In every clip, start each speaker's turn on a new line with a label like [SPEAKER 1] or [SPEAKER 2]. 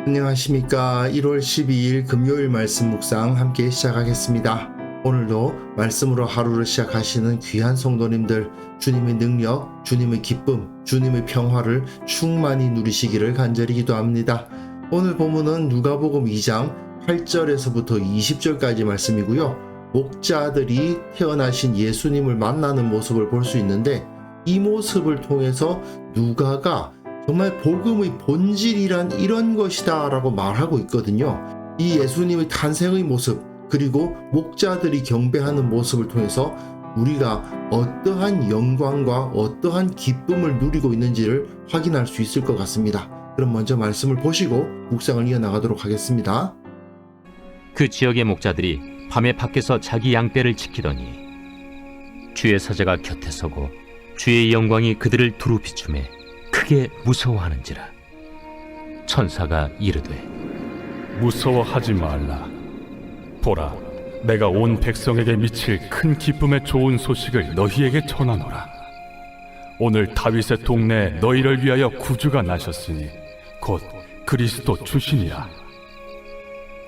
[SPEAKER 1] 안녕하십니까. 1월 12일 금요일 말씀 묵상 함께 시작하겠습니다. 오늘도 말씀으로 하루를 시작하시는 귀한 성도님들, 주님의 능력, 주님의 기쁨, 주님의 평화를 충만히 누리시기를 간절히 기도합니다. 오늘 본문은 누가복음 2장 8절에서부터 20절까지 말씀이고요. 목자들이 태어나신 예수님을 만나는 모습을 볼 수 있는데, 이 모습을 통해서 누가가 정말 복음의 본질이란 이런 것이다 라고 말하고 있거든요. 이 예수님의 탄생의 모습, 그리고 목자들이 경배하는 모습을 통해서 우리가 어떠한 영광과 어떠한 기쁨을 누리고 있는지를 확인할 수 있을 것 같습니다. 그럼 먼저 말씀을 보시고 묵상을 이어나가도록 하겠습니다.
[SPEAKER 2] 그 지역의 목자들이 밤에 밖에서 자기 양떼를 지키더니 주의 사자가 곁에 서고 주의 영광이 그들을 두루 비추매 크게 무서워하는지라. 천사가 이르되
[SPEAKER 3] 무서워하지 말라. 보라, 내가 온 백성에게 미칠 큰 기쁨의 좋은 소식을 너희에게 전하노라. 오늘 다윗의 동네에 너희를 위하여 구주가 나셨으니 곧 그리스도 주시니라.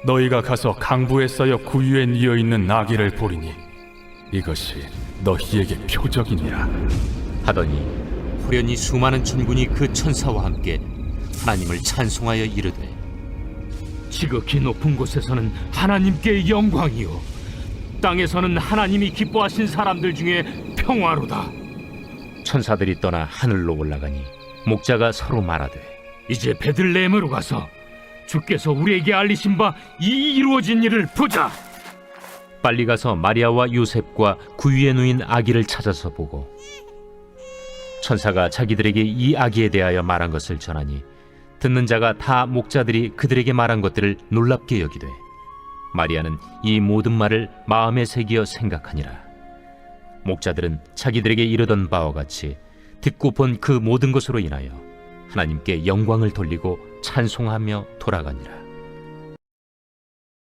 [SPEAKER 3] 너희가 가서 강부에 쌓여 구유에 뉘어 있는 나귀를 보리니 이것이 너희에게 표적이니라
[SPEAKER 2] 하더니 후련히 수많은 천군이 그 천사와 함께 하나님을 찬송하여 이르되 지극히 높은 곳에서는 하나님께 영광이요 땅에서는 하나님이 기뻐하신 사람들 중에 평화로다. 천사들이 떠나 하늘로 올라가니 목자가 서로 말하되 이제 베들레헴으로 가서 주께서 우리에게 알리신 바 이 이루어진 일을 보자. 빨리 가서 마리아와 요셉과 구유에 누인 아기를 찾아서 보고 천사가 자기들에게 이 아기에 대하여 말한 것을 전하니 듣는 자가 다 목자들이 그들에게 말한 것들을 놀랍게 여기되 마리아는 이 모든 말을 마음에 새기어 생각하니라. 목자들은 자기들에게 이르던 바와 같이 듣고 본 그 모든 것으로 인하여 하나님께 영광을 돌리고 찬송하며 돌아가니라.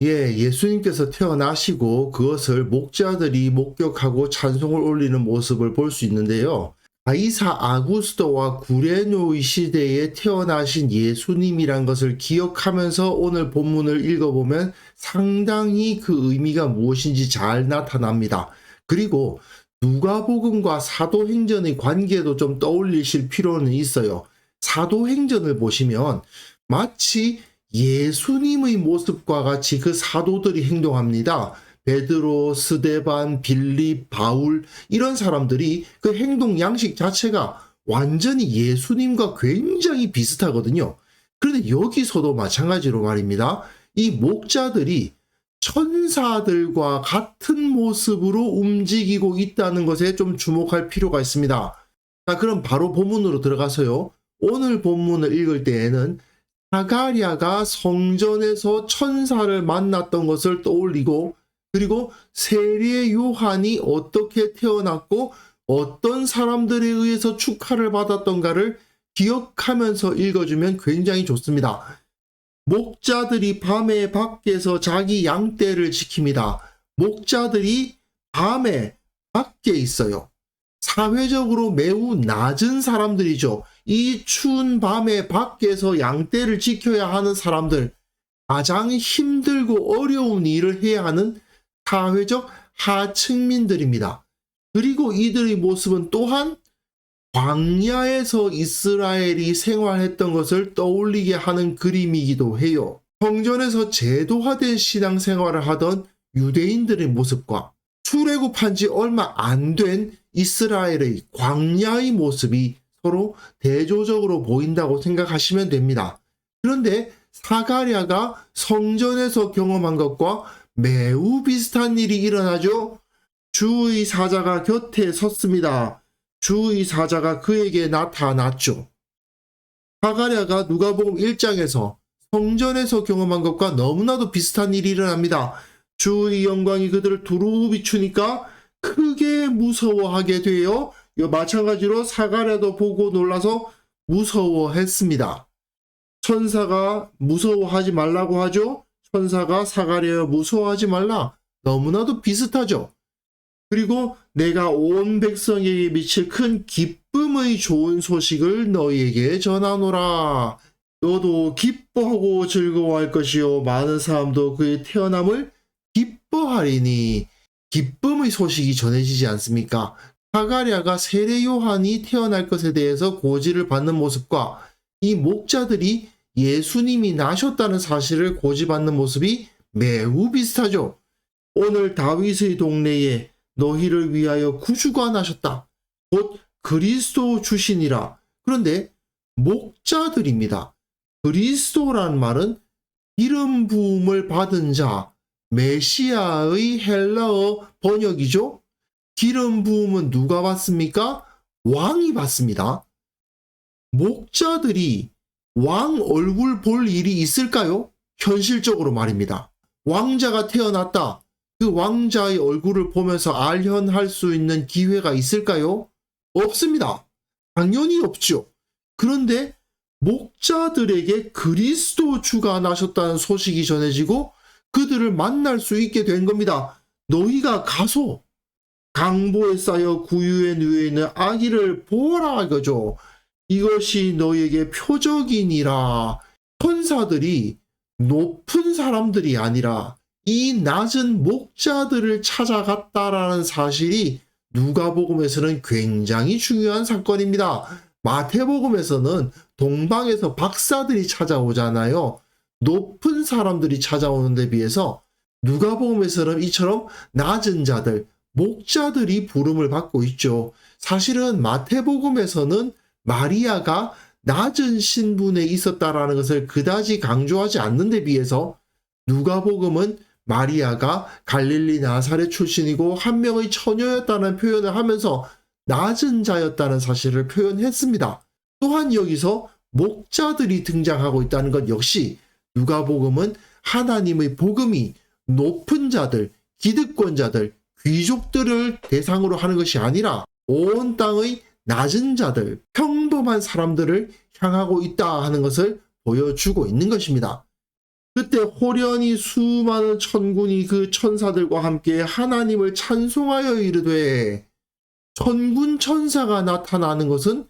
[SPEAKER 1] 예수님께서 태어나시고 그것을 목자들이 목격하고 찬송을 올리는 모습을 볼 수 있는데요. 가이사 아구스토와 구레노의 시대에 태어나신 예수님이란 것을 기억하면서 오늘 본문을 읽어보면 상당히 그 의미가 무엇인지 잘 나타납니다. 그리고 누가복음과 사도행전의 관계도 좀 떠올리실 필요는 있어요. 사도행전을 보시면 마치 예수님의 모습과 같이 그 사도들이 행동합니다. 베드로, 스데반, 빌립, 바울 이런 사람들이 그 행동 양식 자체가 완전히 예수님과 굉장히 비슷하거든요. 그런데 여기서도 마찬가지로 말입니다. 이 목자들이 천사들과 같은 모습으로 움직이고 있다는 것에 좀 주목할 필요가 있습니다. 자, 그럼 바로 본문으로 들어가서요. 오늘 본문을 읽을 때에는 사가랴가 성전에서 천사를 만났던 것을 떠올리고 그리고 세례 요한이 어떻게 태어났고 어떤 사람들에 의해서 축하를 받았던가를 기억하면서 읽어주면 굉장히 좋습니다. 목자들이 밤에 밖에서 자기 양떼를 지킵니다. 목자들이 밤에 밖에 있어요. 사회적으로 매우 낮은 사람들이죠. 이 추운 밤에 밖에서 양떼를 지켜야 하는 사람들, 가장 힘들고 어려운 일을 해야 하는 사회적 하층민들입니다. 그리고 이들의 모습은 또한 광야에서 이스라엘이 생활했던 것을 떠올리게 하는 그림이기도 해요. 성전에서 제도화된 신앙생활을 하던 유대인들의 모습과 출애굽한 지 얼마 안 된 이스라엘의 광야의 모습이 서로 대조적으로 보인다고 생각하시면 됩니다. 그런데 사가랴가 성전에서 경험한 것과 매우 비슷한 일이 일어나죠. 주의 사자가 곁에 섰습니다. 주의 사자가 그에게 나타났죠. 사가랴가 누가복음 1장에서 성전에서 경험한 것과 너무나도 비슷한 일이 일어납니다. 주의 영광이 그들을 두루 비추니까 크게 무서워하게 되어 마찬가지로 사가랴도 보고 놀라서 무서워했습니다. 천사가 무서워하지 말라고 하죠. 천사가 사가랴여 무서워하지 말라. 너무나도 비슷하죠. 그리고 내가 온 백성에게 미칠 큰 기쁨의 좋은 소식을 너희에게 전하노라. 너도 기뻐하고 즐거워할 것이요 많은 사람도 그의 태어남을 기뻐하리니. 기쁨의 소식이 전해지지 않습니까? 사가랴가 세례 요한이 태어날 것에 대해서 고지를 받는 모습과 이 목자들이 예수님이 나셨다는 사실을 고지받는 모습이 매우 비슷하죠. 오늘 다윗의 동네에 너희를 위하여 구주가 나셨다. 곧 그리스도 주시니라. 그런데 목자들입니다. 그리스도란 말은 기름 부음을 받은 자, 메시아의 헬라어 번역이죠. 기름 부음은 누가 받습니까? 왕이 받습니다. 목자들이 왕 얼굴 볼 일이 있을까요? 현실적으로 말입니다. 왕자가 태어났다. 그 왕자의 얼굴을 보면서 알현할 수 있는 기회가 있을까요? 없습니다. 당연히 없죠. 그런데 목자들에게 그리스도 주가 나셨다는 소식이 전해지고 그들을 만날 수 있게 된 겁니다. 너희가 가서 강보에 쌓여 구유에 누워있는 아기를 보아라 이거죠. 이것이 너희에게 표적이니라. 천사들이 높은 사람들이 아니라 이 낮은 목자들을 찾아갔다라는 사실이 누가복음에서는 굉장히 중요한 사건입니다. 마태복음에서는 동방에서 박사들이 찾아오잖아요. 높은 사람들이 찾아오는 데 비해서 누가복음에서는 이처럼 낮은 자들, 목자들이 부름을 받고 있죠. 사실은 마태복음에서는 마리아가 낮은 신분에 있었다라는 것을 그다지 강조하지 않는 데 비해서 누가복음은 마리아가 갈릴리 나사렛 출신이고 한 명의 처녀였다는 표현을 하면서 낮은 자였다는 사실을 표현했습니다. 또한 여기서 목자들이 등장하고 있다는 것 역시 누가복음은 하나님의 복음이 높은 자들, 기득권자들, 귀족들을 대상으로 하는 것이 아니라 온 땅의 낮은 자들, 평범한 사람들을 향하고 있다 하는 것을 보여주고 있는 것입니다. 그때 호련히 수많은 천군이 그 천사들과 함께 하나님을 찬송하여 이르되, 천군 천사가 나타나는 것은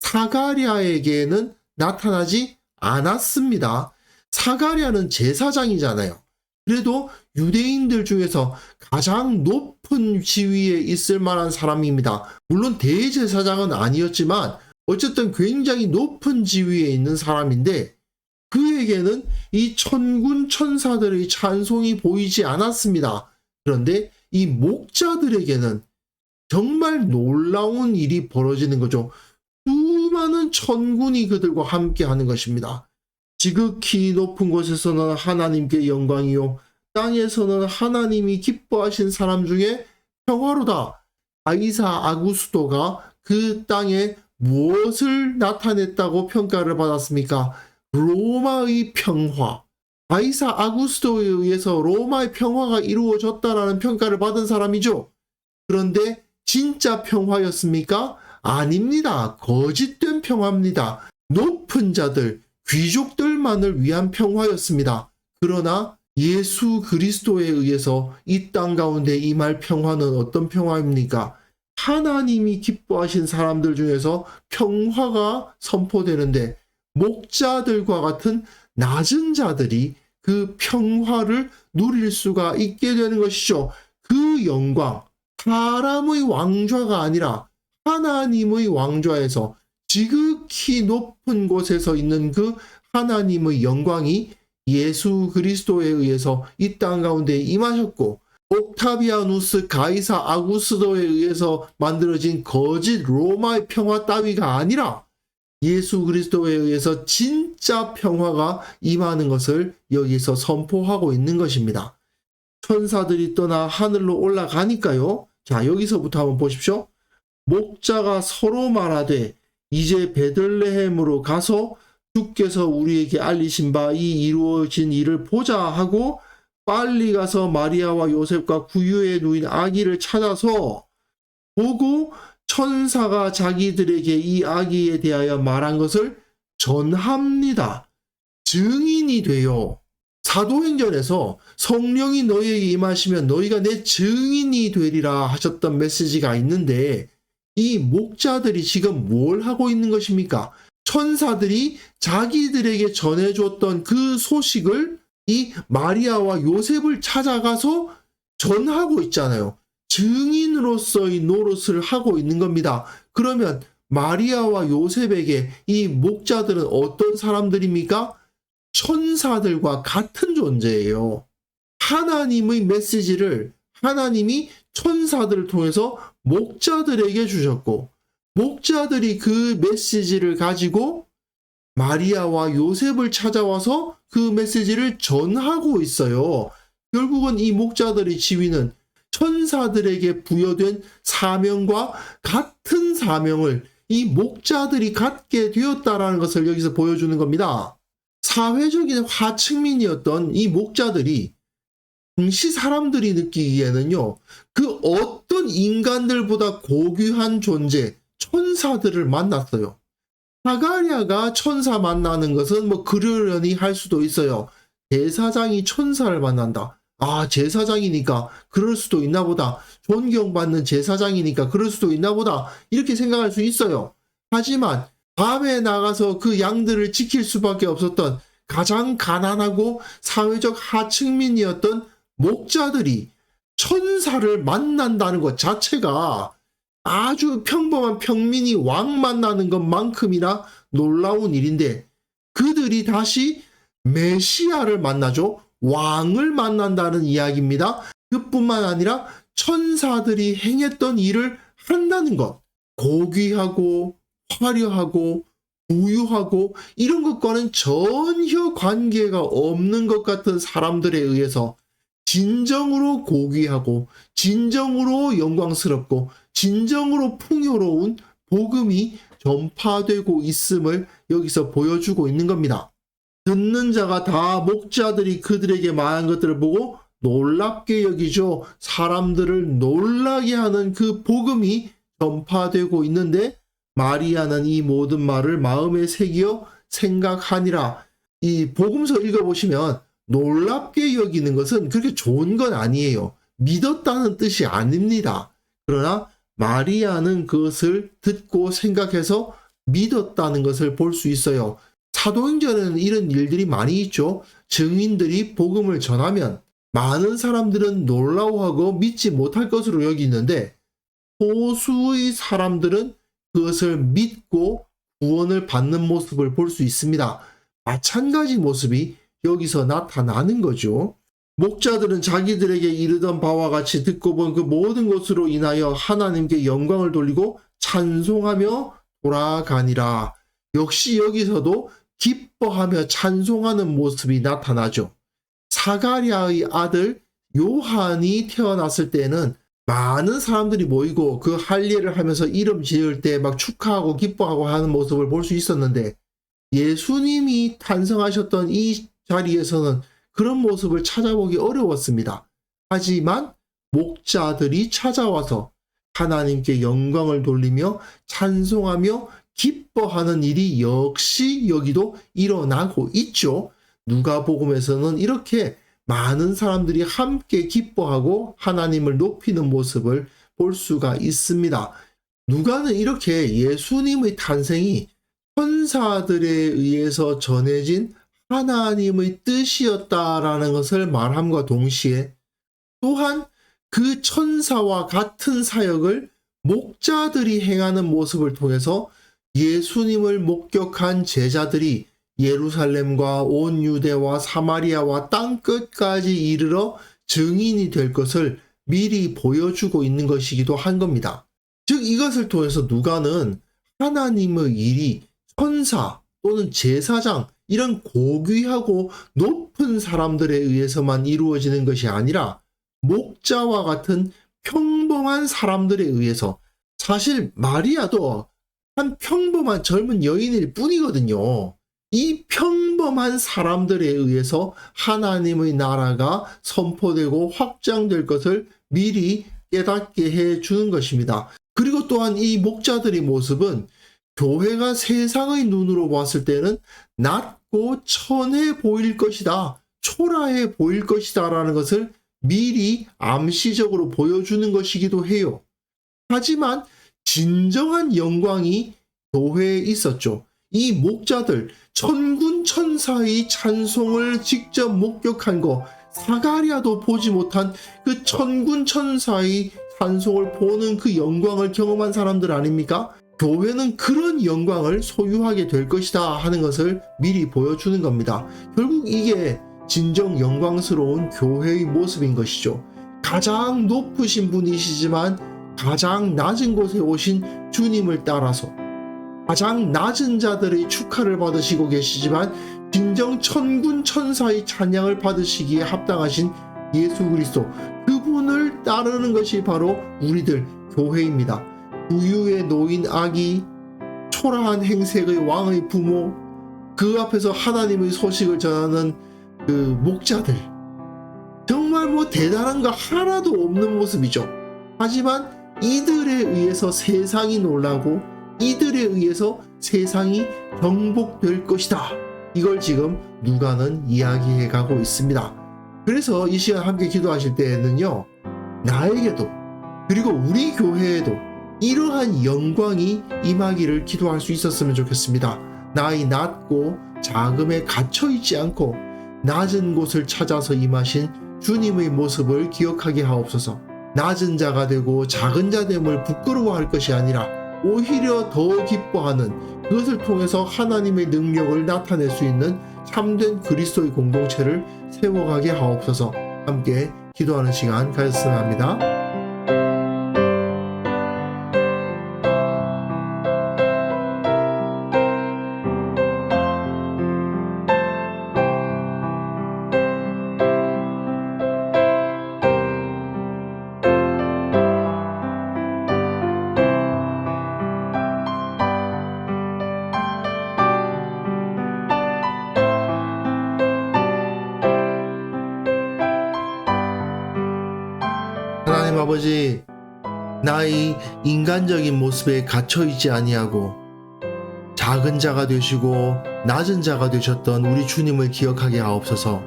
[SPEAKER 1] 사가랴에게는 나타나지 않았습니다. 사가랴는 제사장이잖아요. 그래도 유대인들 중에서 가장 높은 지위에 있을 만한 사람입니다. 물론 대제사장은 아니었지만 어쨌든 굉장히 높은 지위에 있는 사람인데 그에게는 이 천군 천사들의 찬송이 보이지 않았습니다. 그런데 이 목자들에게는 정말 놀라운 일이 벌어지는 거죠. 수많은 천군이 그들과 함께 하는 것입니다. 지극히 높은 곳에서는 하나님께 영광이요 땅에서는 하나님이 기뻐하신 사람 중에 평화로다. 가이사 아구스도가 그 땅에 무엇을 나타냈다고 평가를 받았습니까? 로마의 평화. 가이사 아구스도에 의해서 로마의 평화가 이루어졌다라는 평가를 받은 사람이죠. 그런데 진짜 평화였습니까? 아닙니다. 거짓된 평화입니다. 높은 자들, 귀족들만을 위한 평화였습니다. 그러나 예수 그리스도에 의해서 이 땅 가운데 임할 평화는 어떤 평화입니까? 하나님이 기뻐하신 사람들 중에서 평화가 선포되는데 목자들과 같은 낮은 자들이 그 평화를 누릴 수가 있게 되는 것이죠. 그 영광, 사람의 왕좌가 아니라 하나님의 왕좌에서 지극히 높은 곳에서 있는 그 하나님의 영광이 예수 그리스도에 의해서 이 땅 가운데 임하셨고 옥타비아누스 가이사 아구스도에 의해서 만들어진 거짓 로마의 평화 따위가 아니라 예수 그리스도에 의해서 진짜 평화가 임하는 것을 여기서 선포하고 있는 것입니다. 천사들이 떠나 하늘로 올라가니까요. 자, 여기서부터 한번 보십시오. 목자가 서로 말하되 이제 베들레헴으로 가서 주께서 우리에게 알리신 바 이 이루어진 일을 보자 하고 빨리 가서 마리아와 요셉과 구유에 누인 아기를 찾아서 보고 천사가 자기들에게 이 아기에 대하여 말한 것을 전합니다. 증인이 되어 사도행전에서 성령이 너희에게 임하시면 너희가 내 증인이 되리라 하셨던 메시지가 있는데 이 목자들이 지금 뭘 하고 있는 것입니까? 천사들이 자기들에게 전해줬던 그 소식을 이 마리아와 요셉을 찾아가서 전하고 있잖아요. 증인으로서의 노릇을 하고 있는 겁니다. 그러면 마리아와 요셉에게 이 목자들은 어떤 사람들입니까? 천사들과 같은 존재예요. 하나님의 메시지를 하나님이 천사들을 통해서 목자들에게 주셨고, 목자들이 그 메시지를 가지고 마리아와 요셉을 찾아와서 그 메시지를 전하고 있어요. 결국은 이 목자들의 지위는 천사들에게 부여된 사명과 같은 사명을 이 목자들이 갖게 되었다라는 것을 여기서 보여주는 겁니다. 사회적인 하층민이었던 이 목자들이 당시 사람들이 느끼기에는요, 그 어떤 인간들보다 고귀한 존재, 천사들을 만났어요. 사가랴가 천사 만나는 것은 뭐 그러려니 할 수도 있어요. 제사장이 천사를 만난다. 아, 제사장이니까 그럴 수도 있나 보다. 존경받는 제사장이니까 그럴 수도 있나 보다. 이렇게 생각할 수 있어요. 하지만 밤에 나가서 그 양들을 지킬 수밖에 없었던 가장 가난하고 사회적 하층민이었던 목자들이 천사를 만난다는 것 자체가 아주 평범한 평민이 왕 만나는 것만큼이나 놀라운 일인데, 그들이 다시 메시아를 만나죠. 왕을 만난다는 이야기입니다. 그뿐만 아니라 천사들이 행했던 일을 한다는 것, 고귀하고 화려하고 부유하고 이런 것과는 전혀 관계가 없는 것 같은 사람들에 의해서 진정으로 고귀하고 진정으로 영광스럽고 진정으로 풍요로운 복음이 전파되고 있음을 여기서 보여주고 있는 겁니다. 듣는 자가 다 목자들이 그들에게 말한 것들을 보고 놀랍게 여기죠. 사람들을 놀라게 하는 그 복음이 전파되고 있는데, 마리아는 이 모든 말을 마음에 새겨 생각하니라. 이 복음서 읽어보시면 놀랍게 여기는 것은 그렇게 좋은 건 아니에요. 믿었다는 뜻이 아닙니다. 그러나 마리아는 그것을 듣고 생각해서 믿었다는 것을 볼 수 있어요. 사도행전에는 이런 일들이 많이 있죠. 증인들이 복음을 전하면 많은 사람들은 놀라워하고 믿지 못할 것으로 여기는데, 소수의 사람들은 그것을 믿고 구원을 받는 모습을 볼 수 있습니다. 마찬가지 모습이 여기서 나타나는 거죠. 목자들은 자기들에게 이르던 바와 같이 듣고 본 그 모든 것으로 인하여 하나님께 영광을 돌리고 찬송하며 돌아가니라. 역시 여기서도 기뻐하며 찬송하는 모습이 나타나죠. 사가랴의 아들 요한이 태어났을 때는 많은 사람들이 모이고 그 할례를 하면서 이름 지을 때 막 축하하고 기뻐하고 하는 모습을 볼 수 있었는데, 예수님이 탄생하셨던 이 자리에서는 그런 모습을 찾아보기 어려웠습니다. 하지만 목자들이 찾아와서 하나님께 영광을 돌리며 찬송하며 기뻐하는 일이 역시 여기도 일어나고 있죠. 누가복음에서는 이렇게 많은 사람들이 함께 기뻐하고 하나님을 높이는 모습을 볼 수가 있습니다. 누가는 이렇게 예수님의 탄생이 천사들에 의해서 전해진 하나님의 뜻이었다라는 것을 말함과 동시에, 또한 그 천사와 같은 사역을 목자들이 행하는 모습을 통해서 예수님을 목격한 제자들이 예루살렘과 온 유대와 사마리아와 땅 끝까지 이르러 증인이 될 것을 미리 보여주고 있는 것이기도 한 겁니다. 즉 이것을 통해서 누가는 하나님의 일이 천사 또는 제사장, 이런 고귀하고 높은 사람들에 의해서만 이루어지는 것이 아니라 목자와 같은 평범한 사람들에 의해서, 사실 마리아도 한 평범한 젊은 여인일 뿐이거든요. 이 평범한 사람들에 의해서 하나님의 나라가 선포되고 확장될 것을 미리 깨닫게 해주는 것입니다. 그리고 또한 이 목자들의 모습은 교회가 세상의 눈으로 봤을 때는 낮고 천해 보일 것이다, 초라해 보일 것이다 라는 것을 미리 암시적으로 보여주는 것이기도 해요. 하지만 진정한 영광이 교회에 있었죠. 이 목자들 천군 천사의 찬송을 직접 목격한 거 사가랴도 보지 못한 그 천군 천사의 찬송을 보는 그 영광을 경험한 사람들 아닙니까? 교회는 그런 영광을 소유하게 될 것이다 하는 것을 미리 보여주는 겁니다. 결국 이게 진정 영광스러운 교회의 모습인 것이죠. 가장 높으신 분이시지만 가장 낮은 곳에 오신 주님을 따라서 가장 낮은 자들의 축하를 받으시고 계시지만 진정 천군 천사의 찬양을 받으시기에 합당하신 예수 그리스도, 그분을 따르는 것이 바로 우리들 교회입니다. 우유에 놓인 아기, 초라한 행색의 왕의 부모, 그 앞에서 하나님의 소식을 전하는 그 목자들, 정말 뭐 대단한 거 하나도 없는 모습이죠. 하지만 이들에 의해서 세상이 놀라고 이들에 의해서 세상이 정복될 것이다. 이걸 지금 누가는 이야기해 가고 있습니다. 그래서 이 시간 함께 기도하실 때에는요, 나에게도 그리고 우리 교회에도 이러한 영광이 임하기를 기도할 수 있었으면 좋겠습니다. 나의 낮고 자금에 갇혀있지 않고 낮은 곳을 찾아서 임하신 주님의 모습을 기억하게 하옵소서. 낮은 자가 되고 작은 자됨을 부끄러워할 것이 아니라 오히려 더 기뻐하는, 그것을 통해서 하나님의 능력을 나타낼 수 있는 참된 그리스도의 공동체를 세워가게 하옵소서. 함께 기도하는 시간 가졌으면 합니다. 하나님 아버지, 나의 인간적인 모습에 갇혀있지 아니하고 작은 자가 되시고 낮은 자가 되셨던 우리 주님을 기억하게 하옵소서.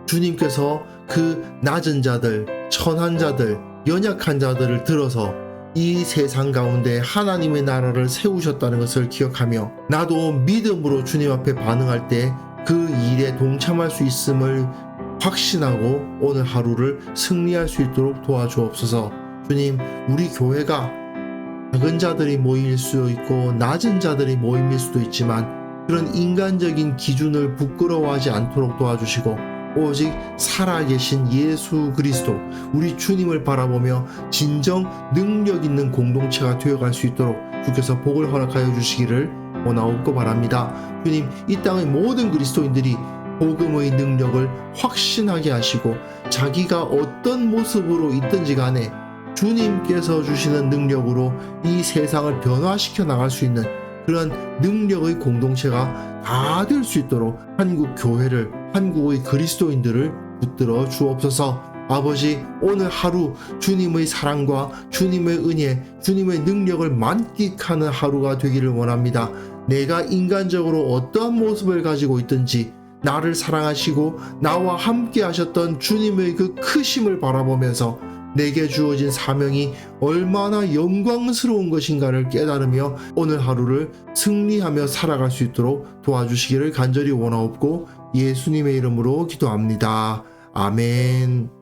[SPEAKER 1] 주님께서 그 낮은 자들, 천한 자들, 연약한 자들을 들어서 이 세상 가운데 하나님의 나라를 세우셨다는 것을 기억하며 나도 믿음으로 주님 앞에 반응할 때 그 일에 동참할 수 있음을 확신하고 오늘 하루를 승리할 수 있도록 도와주옵소서. 주님, 우리 교회가 작은 자들이 모일 수 있고 낮은 자들이 모임일 수도 있지만 그런 인간적인 기준을 부끄러워하지 않도록 도와주시고 오직 살아계신 예수 그리스도, 우리 주님을 바라보며 진정 능력 있는 공동체가 되어갈 수 있도록 주께서 복을 허락하여 주시기를 원하옵고 바랍니다. 주님, 이 땅의 모든 그리스도인들이 복음의 능력을 확신하게 하시고 자기가 어떤 모습으로 있든지 간에 주님께서 주시는 능력으로 이 세상을 변화시켜 나갈 수 있는 그런 능력의 공동체가 다 될 수 있도록 한국 교회를, 한국의 그리스도인들을 붙들어 주옵소서. 아버지, 오늘 하루 주님의 사랑과 주님의 은혜, 주님의 능력을 만끽하는 하루가 되기를 원합니다. 내가 인간적으로 어떠한 모습을 가지고 있든지 나를 사랑하시고 나와 함께 하셨던 주님의 그 크심을 바라보면서 내게 주어진 사명이 얼마나 영광스러운 것인가를 깨달으며 오늘 하루를 승리하며 살아갈 수 있도록 도와주시기를 간절히 원하옵고 예수님의 이름으로 기도합니다. 아멘.